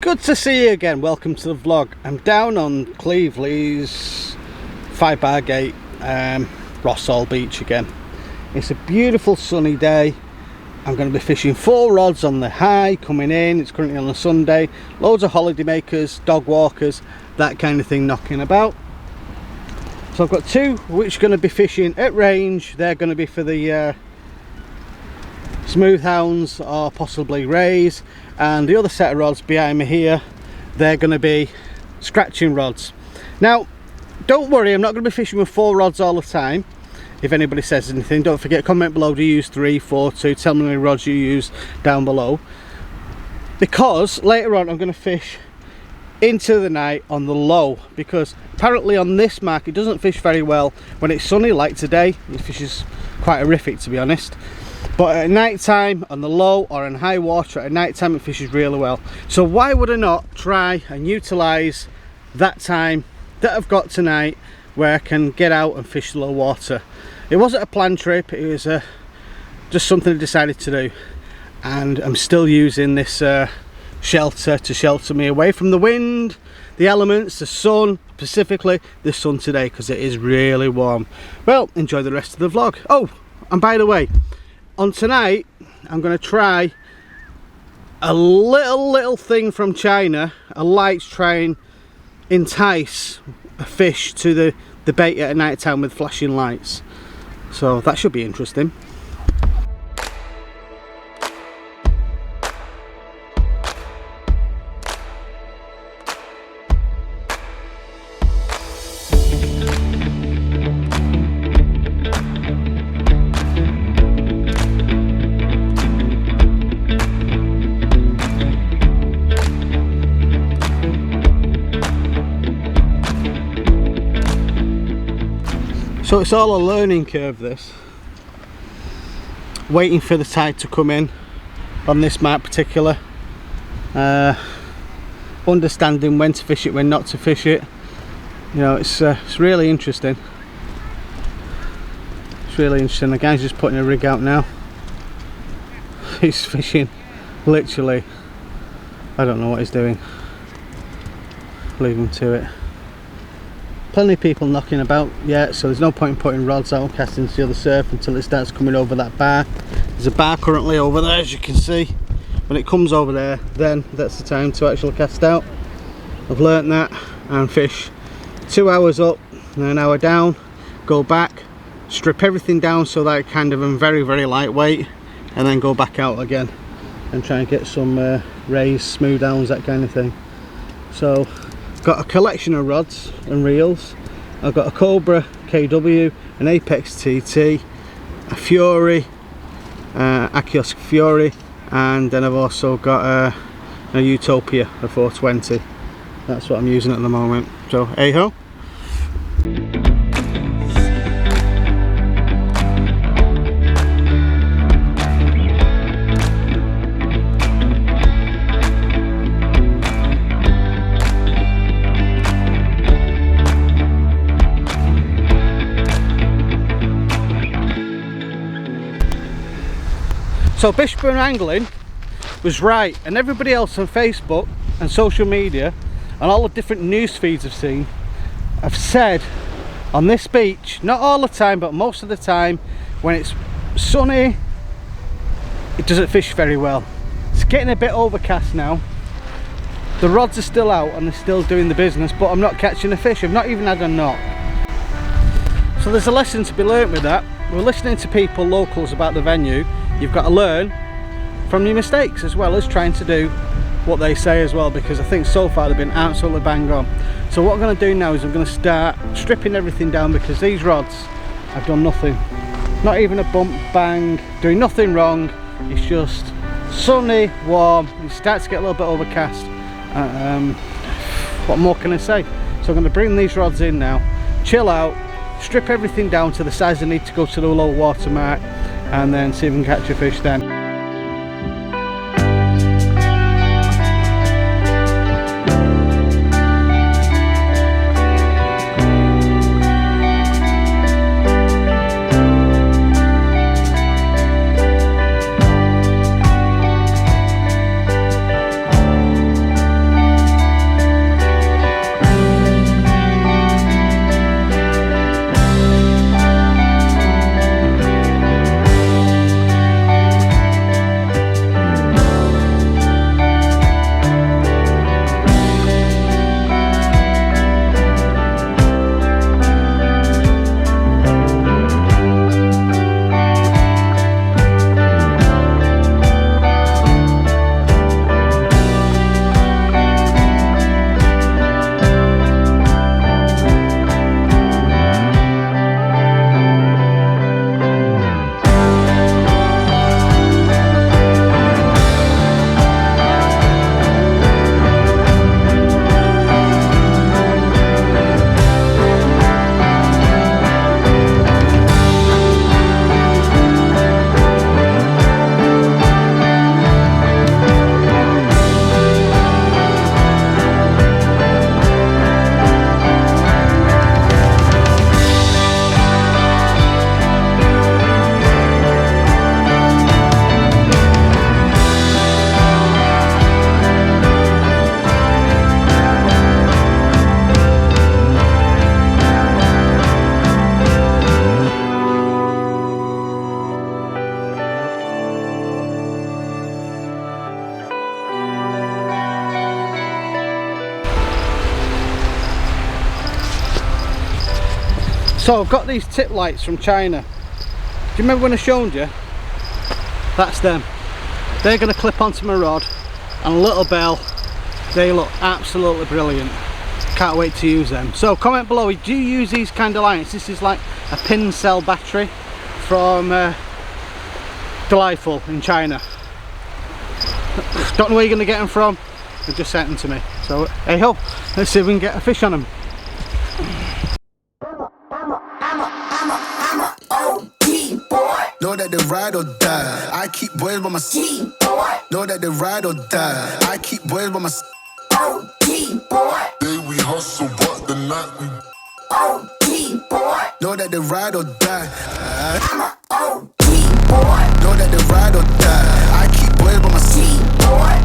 Good to see you again. Welcome to the vlog. I'm down on Cleveley's 5 Bar Gate, Rossall Beach again. It's a beautiful sunny day. I'm going to be fishing 4 rods on the high coming in. It's currently on a Sunday. Loads of holiday makers, dog walkers, that kind of thing knocking about. So I've got 2 which are going to be fishing at range. They're going to be for the smooth hounds or possibly rays, and the other set of rods behind me here, they're going to be scratching rods. Now don't worry, I'm not going to be fishing with 4 rods all the time. If anybody says anything, don't forget, comment below, do you use 3, 4, 2, tell me how many rods you use down below, because later on I'm going to fish into the night on the low, because apparently on this mark it doesn't fish very well when it's sunny like today. It fishes quite horrific, to be honest. But at night time on the low or in high water, at night time it fishes really well. So why would I not try and utilise that time that I've got tonight where I can get out and fish the low water. It wasn't a planned trip, it was just something I decided to do, and I'm still using this shelter to shelter me away from the wind, the elements, the sun, specifically the sun today, because it is really warm. Well, enjoy the rest of the vlog. Oh, and by the way, on tonight I'm going to try a little thing from China, a light to try and entice a fish to the bait at night time with flashing lights. So that should be interesting. So it's all a learning curve, this. Waiting for the tide to come in on this mark particular. Understanding when to fish it, when not to fish it. You know, it's really interesting. It's really interesting. The guy's just putting a rig out now. He's fishing, literally. I don't know what he's doing. Leave him to it. Plenty of people knocking about yet, so there's no point in putting rods out and casting to the other surf until it starts coming over that bar. There's a bar currently over there, as you can see. When it comes over there, then that's the time to actually cast out. I've learnt that, and fish 2 hours up and an hour down, go back, strip everything down so that I kind of am very lightweight, and then go back out again and try and get some rays, smooth downs, that kind of thing. So got a collection of rods and reels. I've got a Cobra KW, an Apex TT, a Fury, Akios Fury, and then I've also got a Utopia, a 420. That's what I'm using at the moment. So hey ho. So Bishburn Angling was right, and everybody else on Facebook and social media and all the different news feeds I've seen have said on this beach, not all the time but most of the time, when it's sunny it doesn't fish very well. It's getting a bit overcast now. The rods are still out and they're still doing the business, but I'm not catching a fish. I've not even had a knot. So there's a lesson to be learnt with that. We're listening to people, locals, about the venue. You've got to learn from your mistakes as well as trying to do what they say as well, because I think so far they've been absolutely bang on. So what I'm going to do now is I'm going to start stripping everything down, because these rods have done nothing. Not even a bump, bang, doing nothing wrong. It's just sunny, warm, it starts to get a little bit overcast. What more can I say? So I'm going to bring these rods in now, chill out, strip everything down to the size I need to go to the low water mark, and then see if we can catch a fish then. So I've got these tip lights from China. Do you remember when I showed you? That's them. They're going to clip onto my rod, and a little bell. They look absolutely brilliant. Can't wait to use them. So comment below, do you use these kind of lights? This is like a pin cell battery from Delightful in China. Don't know where you're going to get them from. They just sent them to me. So hey ho, let's see if we can get a fish on them. Know that they ride or die. I keep boys by my side. Know that they ride or die. I keep boys by my side. Day we hustle, but the night we know that they ride or die. Know that they ride or die. I keep boys by my side.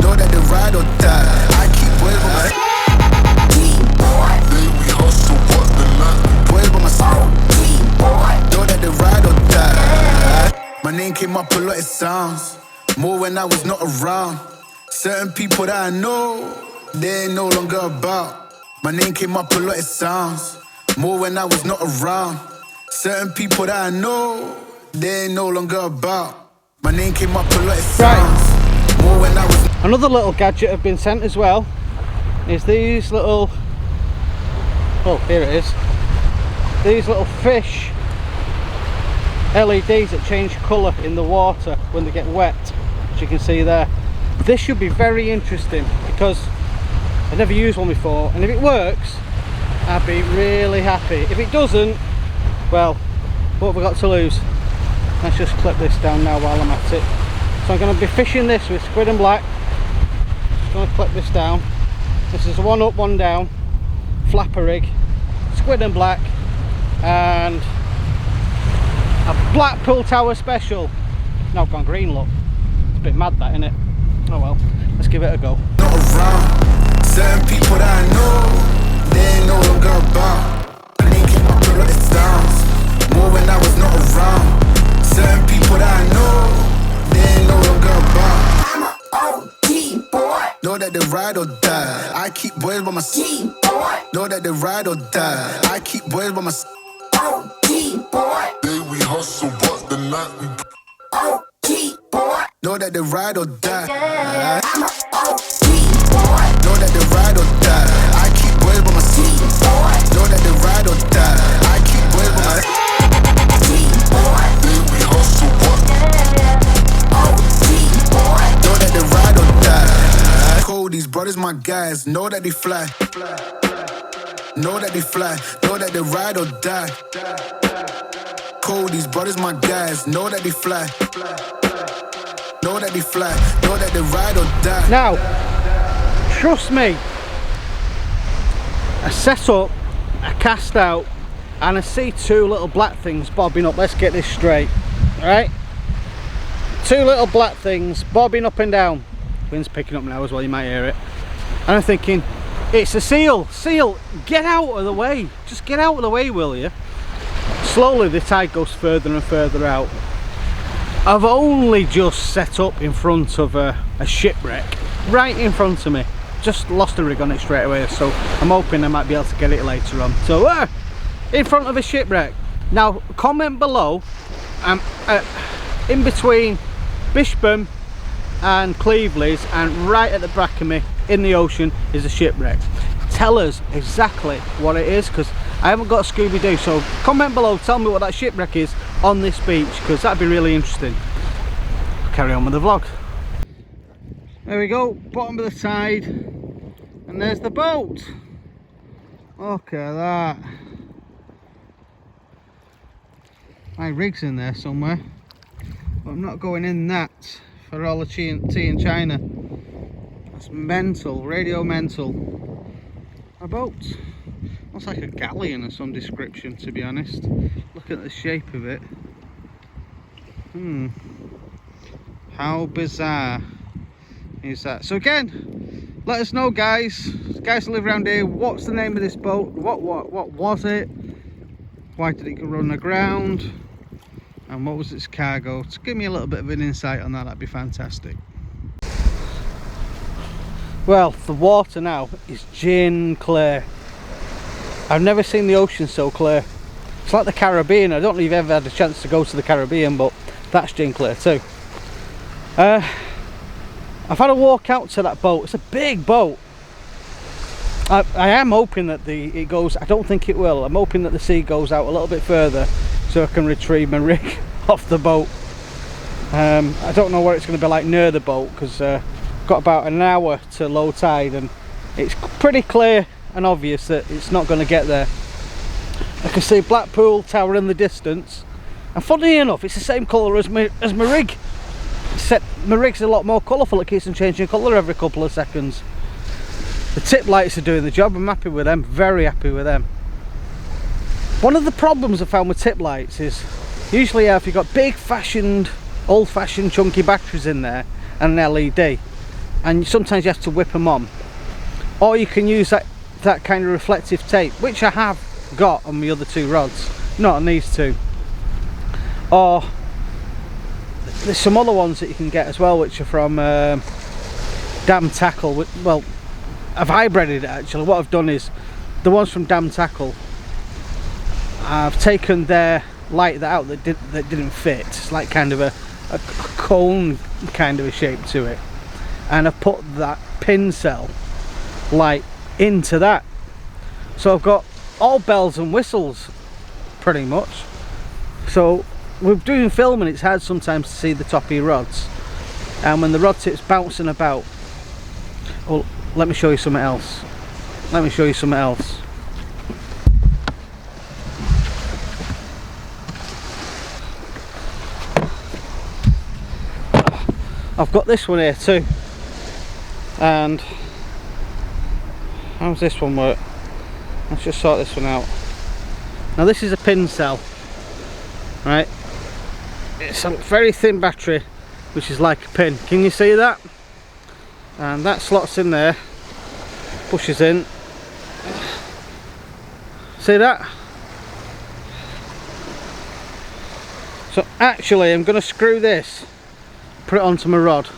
Know that they ride or die. I keep boys by my side. Day we hustle, but the night we boys by my side. Know that they ride or die. My name came up a lot, it sounds more when I was not around. Certain people that I know, they ain't no longer about. My name came up a lot, it sounds more when I was not around. Certain people that I know, they ain't no longer about. My name came up a lot, it sounds more when I was. Another little gadget I've been sent as well is these little, oh here it is, these little fish LEDs that change colour in the water when they get wet, as you can see there. This should be very interesting because I've never used one before, and if it works I'd be really happy. If it doesn't, well, what have we got to lose? Let's just clip this down now while I'm at it. So I'm going to be fishing this with squid and black. Just going to clip this down. This is a one up, one down flapper rig, squid and black, and a Blackpool Tower special. Now I've gone green, look. It's a bit mad that, isn't it? Oh well, let's give it a go. Not around. Certain people that I know, they ain't no longer about. My name came up a lot, it sounds more when I was not around. Certain people that I know, they ain't no longer about. I'm a OG boy. Know that they ride or die. I keep boys by my side. Know that they ride or die. I keep boys by my side. OG boy. Day we hustle, but the night we OG boy. Know that they ride or die. I'm a OG boy. Know that they ride or die. I keep boys by my side. Know that they ride or die. I keep boys by my side. Day we hustle, but OG boy. Know that they ride or die. Cold, these brothers my guys. Know that they fly. Know that they fly. Know that they ride or die. Cold, these brothers my guys. Know that they fly. Know that they fly. Know that they ride or die. Now, trust me, I set up, I cast out, and I see two little black things bobbing up. Let's get this straight, right? Two little black things bobbing up and down. Wind's picking up now as well, you might hear it. And I'm thinking, it's a seal. Seal, get out of the way. Just get out of the way, will you? Slowly the tide goes further and further out. I've only just set up in front of a shipwreck, right in front of me. Just lost a rig on it straight away, so I'm hoping I might be able to get it later on. So in front of a shipwreck. Now comment below, in between Bishopton and Cleveland's, and right at the back of me in the ocean is a shipwreck. Tell us exactly what it is, because I haven't got a Scooby-Doo. So comment below, tell me what that shipwreck is on this beach, because that'd be really interesting. Carry on with the vlog. There we go, bottom of the tide, and there's the boat. Look at that. My rig's in there somewhere, but I'm not going in that for all the tea in China. That's mental, radio mental. A boat. Looks like a galleon of some description, to be honest. Look at the shape of it. How bizarre is that? So again, let us know, guys who live around here, what's the name of this boat? What was it? Why did it run aground? And what was its cargo? To give me a little bit of an insight on that, that'd be fantastic. Well, the water now is gin clear. I've never seen the ocean so clear. It's like the Caribbean. I don't know if you've ever had a chance to go to the Caribbean, but that's gin clear too. I've had a walk out to that boat. It's a big boat. I am hoping that it goes. I don't think it will. I'm hoping that the sea goes out a little bit further so I can retrieve my rig off the boat. I don't know what it's going to be like near the boat, because got about an hour to low tide and it's pretty clear and obvious that it's not going to get there. I can see Blackpool Tower in the distance, and funny enough it's the same colour as my rig, except my rig's a lot more colourful. It keeps on changing colour every couple of seconds. The tip lights are doing the job. I'm happy with them, very happy with them. One of the problems I found with tip lights is usually if you've got big fashioned, old fashioned chunky batteries in there and an LED, and sometimes you have to whip them on, or you can use that kind of reflective tape, which I have got on the other two rods, not on these two. Or there's some other ones that you can get as well, which are from Dam Tackle. Well, I've hybrided it actually. What I've done is the ones from Dam Tackle, I've taken their light out that didn't fit. It's like kind of a cone kind of a shape to it, and I've put that pin cell light into that, so I've got all bells and whistles pretty much. So with doing filming, it's hard sometimes to see the top of your rods, and when the rod tip's bouncing about. Well, let me show you something else. Let me show you something else. I've got this one here too, and how does this one work? Let's just sort this one out. Now this is a pin cell, right? It's a very thin battery, which is like a pin. Can you see that? And that slots in there, pushes in. See that? So actually I'm going to screw this, put it onto my rod.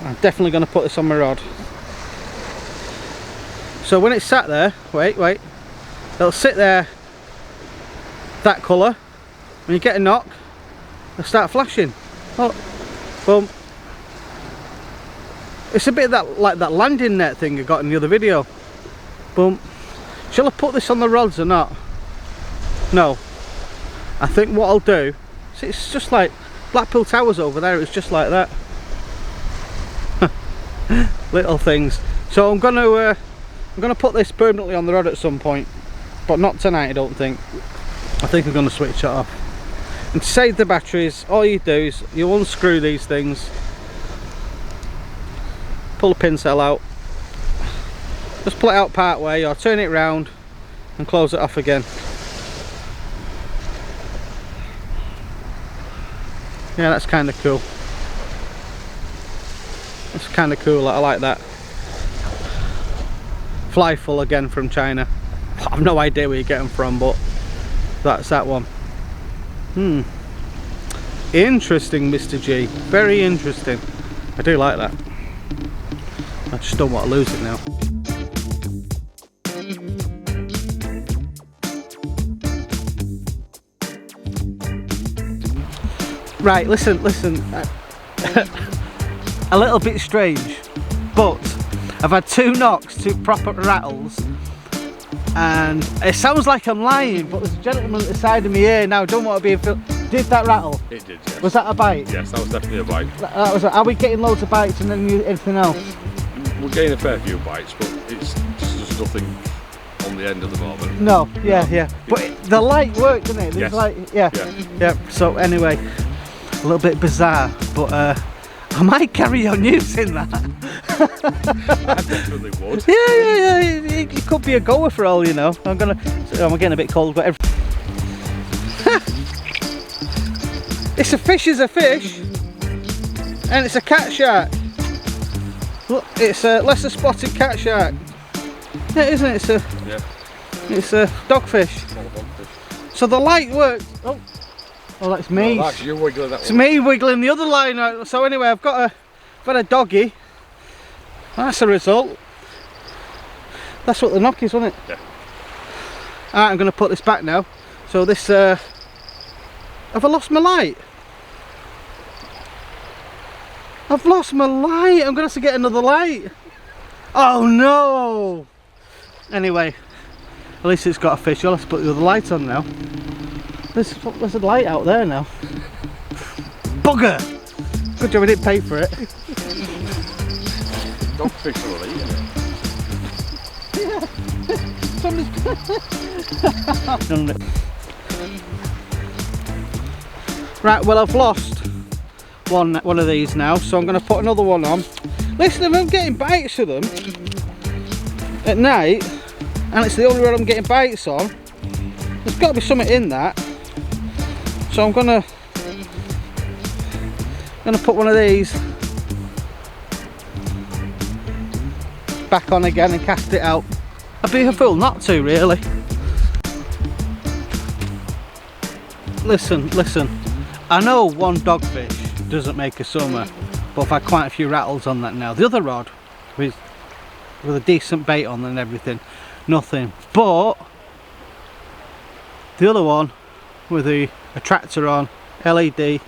I'm definitely going to put this on my rod. So when it's sat there, wait, it'll sit there that colour. When you get a knock, it'll start flashing. Oh, boom. It's a bit like that landing net thing I got in the other video. Boom. Shall I put this on the rods or not? No. I think what I'll do, see, it's just like Blackpool Tower's over there, it's just like that. Little things. So I'm gonna put this permanently on the rod at some point, but not tonight I don't think. I think I'm gonna switch it off. And to save the batteries, all you do is you unscrew these things, pull the pin cell out, just pull it out part way or turn it round and close it off again. Yeah, that's kind of cool. That's kind of cool, I like that. Fly full again from China. I've no idea where you get them from, but that's that one. Interesting, Mr. G. Very interesting. I do like that. I just don't want to lose it now. Right, listen. A little bit strange, but I've had two knocks, two proper rattles, and it sounds like I'm lying, but there's a gentleman at the side of me here now. Don't want to be a did that rattle? It did, yes. Was that a bite? Yes, that was definitely a bite. That was. Are we getting loads of bites and then anything else? We're getting a fair few bites, but it's just nothing on the end at the moment. No, yeah. But the light worked, didn't it? Yes. Light, yeah. So anyway, a little bit bizarre, but I might carry on using that. I definitely would. Yeah. It could be a goer for all you know. I'm getting a bit cold, but it's a fish is a fish, and it's a cat shark. Look, it's a lesser spotted cat shark. Yeah, isn't it? It's a dogfish. So the light worked. Oh, that's me. No, that's you wiggling that one. It's me wiggling the other line out. So anyway, I've got a doggy. That's a result. That's what the knock is, wasn't it? Yeah. Alright, I'm going to put this back now. So this, have I lost my light? I've lost my light. I'm going to have to get another light. Oh no! Anyway, at least it's got a fish. I'll have to put the other light on now. There's a light out there now. Bugger! Good job I didn't pay for it. Don't fish will eat it. Right, well I've lost one of these now, so I'm going to put another one on. Listen, if I'm getting bites of them at night, and it's the only rod I'm getting bites on, there's got to be something in that. So I'm gonna put one of these back on again and cast it out. I'd be a fool not to, really. Listen, I know one dogfish doesn't make a summer, but I've had quite a few rattles on that now. The other rod with a decent bait on and everything, nothing. But the other one with the attractor on, LED,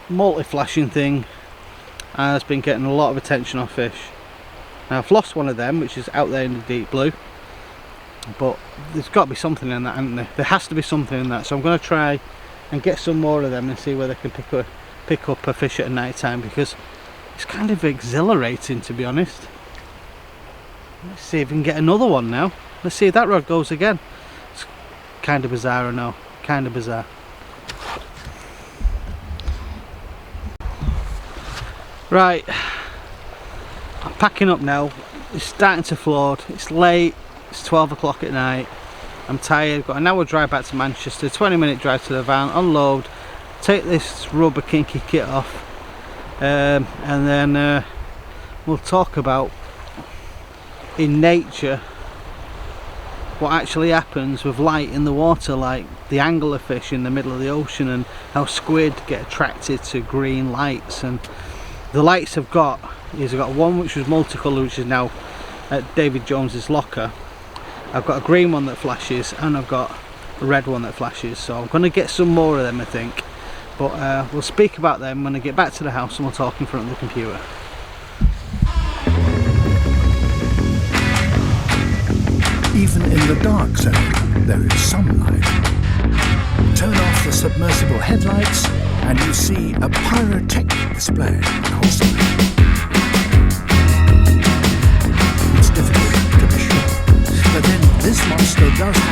multi-flashing thing, has been getting a lot of attention off fish. Now I've lost one of them, which is out there in the deep blue, but there's got to be something in that, hasn't there? There has to be something in that, so I'm going to try and get some more of them and see whether I can pick up a fish at night time, because it's kind of exhilarating, to be honest. Let's see if we can get another one now. Let's see if that rod goes again. It's kind of bizarre, I know, kind of bizarre. Right, I'm packing up now. It's starting to float. It's late. It's 12 o'clock at night. I'm tired. Got an hour drive back to Manchester, 20-minute drive to the van, unload, take this rubber kinky kit off, and then we'll talk about, in nature, what actually happens with light in the water, like the anglerfish in the middle of the ocean, and how squid get attracted to green lights. And the lights I've got is, I've got one which was multicolour, which is now at David Jones's locker. I've got a green one that flashes, and I've got a red one that flashes, so I'm going to get some more of them, I think. But we'll speak about them when I get back to the house, and we'll talk in front of the computer. Even in the dark zone, there is some light. Turn off the submersible headlights and you see a pyrotechnic display on the whole side. It's difficult to be sure, but then this monster does have